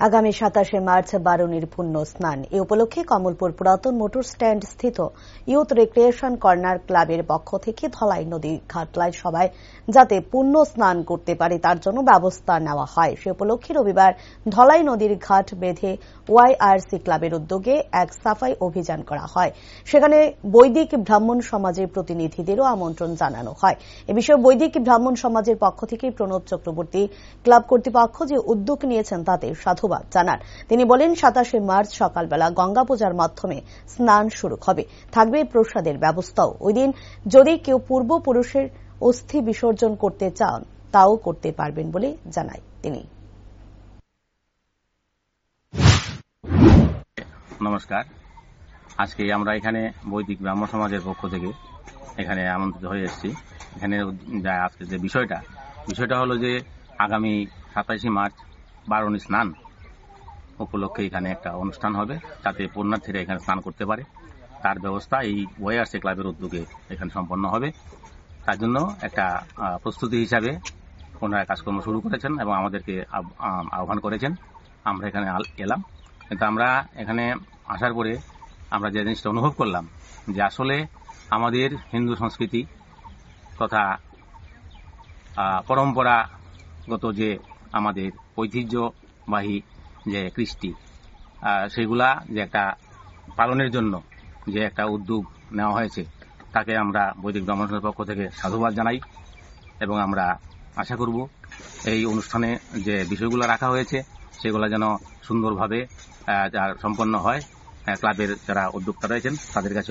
আগামী ২৭শে মার্চ বারুণীর পুণ্য স্নান। এ উপলক্ষে কমলপুর পুরাতন মোটর স্ট্যান্ড স্থিত ইউথ রিক্রিয়েশন কর্নার ক্লাবের পক্ষ থেকে ধলাই নদী ঘাটলায় সবাই যাতে পুণ্য স্নান করতে পারে তার জন্য ব্যবস্থা নেওয়া হয়। সে উপলক্ষে রবিবার ধলাই নদীর ঘাট বেঁধে ওয়াইআরসি ক্লাবের উদ্যোগে এক সাফাই অভিযান করা হয়। সেখানে বৈদিক ব্রাহ্মণ সমাজের প্রতিনিধিদেরও আমন্ত্রণ জানানো হয়। এ বিষয়ে বৈদিক ব্রাহ্মণ সমাজের পক্ষ থেকে প্রণব চক্রবর্তী ক্লাব কর্তৃপক্ষ যে উদ্যোগ নিয়েছেন তাতে সাধুবাদ জানান। তিনি বলেন ২৭শে মার্চ সকালবেলা গঙ্গা পূজার মাধ্যমে স্নান শুরু হবে, থাকবে প্রসাদের ব্যবস্থাও। ওই দিন যদি কেউ পূর্বপুরুষের অস্থি বিসর্জন করতে চান তাও করতে পারবেন বলে জানায় তিনি। নমস্কার, আজকে আমরা এখানে বৈদিক ব্রাহ্মণ সমাজের পক্ষ থেকে এখানে আমন্ত্রিত হয়ে এসেছি। এখানে আজকে যে বিষয়টা হলো যে আগামী ২৭শে মার্চ বারুণী স্নান উপলক্ষে এখানে একটা অনুষ্ঠান হবে, যাতে পুণ্যার্থীরা এখানে স্নান করতে পারে তার ব্যবস্থা এই ওয়াইআরসি ক্লাবের উদ্যোগে এখানে সম্পন্ন হবে। তার জন্য একটা প্রস্তুতি হিসাবে ওনারা কাজকর্ম শুরু করেছেন এবং আমাদেরকে আহ্বান করেছেন। আমরা এখানে এলাম, কিন্তু আমরা এখানে আসার পরে আমরা যে জিনিসটা অনুভব করলাম যে আসলে আমাদের হিন্দু সংস্কৃতি তথা পরম্পরাগত যে আমাদের ঐতিহ্যবাহী যে কৃষ্টি সেগুলা যে একটা পালনের জন্য যে একটা উদ্যোগ নেওয়া হয়েছে তাকে আমরা বৈদিক ব্রাহ্মণ সমাজের পক্ষ থেকে সাধুবাদ জানাই এবং আমরা আশা করব এই অনুষ্ঠানে যে বিষয়গুলো রাখা হয়েছে সেগুলো যেন সুন্দরভাবে সম্পন্ন হয়। ক্লাবের যারা উদ্যোক্তা রয়েছেন তাদের কাছে